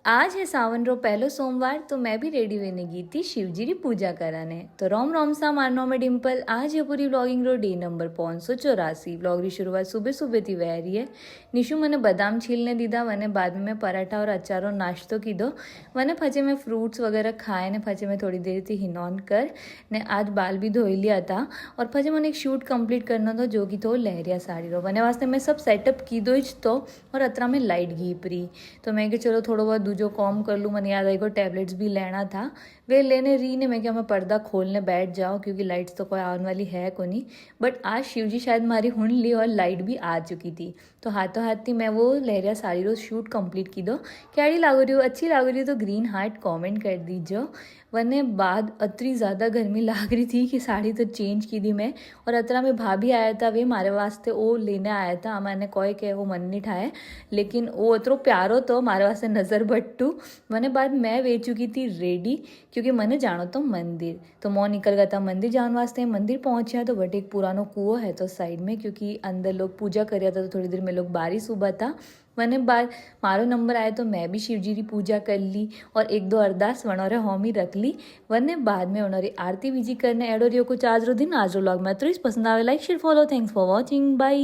आज है सावन रो पहलो सोमवार तो मैं भी रेडी होने गई थी शिवजी री पूजा कराने। तो रोम रोम सा मारनो में डिम्पल। आज ये पूरी व्लॉगिंग रो डे नंबर 584। व्लॉग री शुरुआत सुबह सुबह थी वह रही है। निशु मैंने बादाम छीलने दीदा वने बाद में पराठा और अचारो नाश्तो कीधो वने फजे में फ्रूट्स वगैरह खाए ने फजे में थोड़ी देर थी हिनॉन कर ने आज बाल भी धोई लिया था और फजे मैंने एक शूट कंप्लीट करना था जो कि तो लहरिया साड़ी रो वने वास्ते मैं सब सेटअप कीधो ही तो और अतरा में लाइट घी परी तो मैं कि चलो थोड़ा बहुत जो कॉम कर लूँ। मैंने याद आई को टैबलेट्स भी लेना था वे लेने री ने मैं क्या मैं पर्दा खोलने बैठ जाऊँ क्योंकि लाइट्स तो कोई आने वाली है को नहीं। बट आज शिवजी शायद मारी हुन ली और लाइट भी आ चुकी थी तो हाथों हाथ थी मैं वो लहरिया साड़ी रोज शूट कंप्लीट की दो। कैडी लागो रही हो अच्छी लागो रही हो तो ग्रीन हार्ट कमेंट कर दीजिए। वरने बाद अतरी ज़्यादा गर्मी लाग रही थी कि साड़ी तो चेंज की थी मैं और अतरा में भाभी आया था वे मारे वास्ते वो लेने आया था। मैंने कोई के वो मन नहीं ठाए लेकिन वो अतरो प्यारो तो मारे वास्ते नज़र बट्टू मैंने बाद मैं वे चुकी थी रेडी क्योंकि मैंने जानो तो मंदिर तो मो निकल गया था मंदिर जाने वास्ते। मंदिर पहुंचा तो बट एक पुरानो कुओं है तो साइड में क्योंकि अंदर लोग पूजा कर रहा था तो थोड़ी देर में लोग बारिश हुआ था। मैंने बाद मारो नंबर आया तो मैं भी शिवजी की पूजा कर ली और एक दो अरदास वनोरे होमी रख ली वरने बाद में उन्होंने आरती विजी करने एडो रियो कुछ आज रो दिन आज रो लॉग में तो पसंद आवे like share follow thanks for watching bye.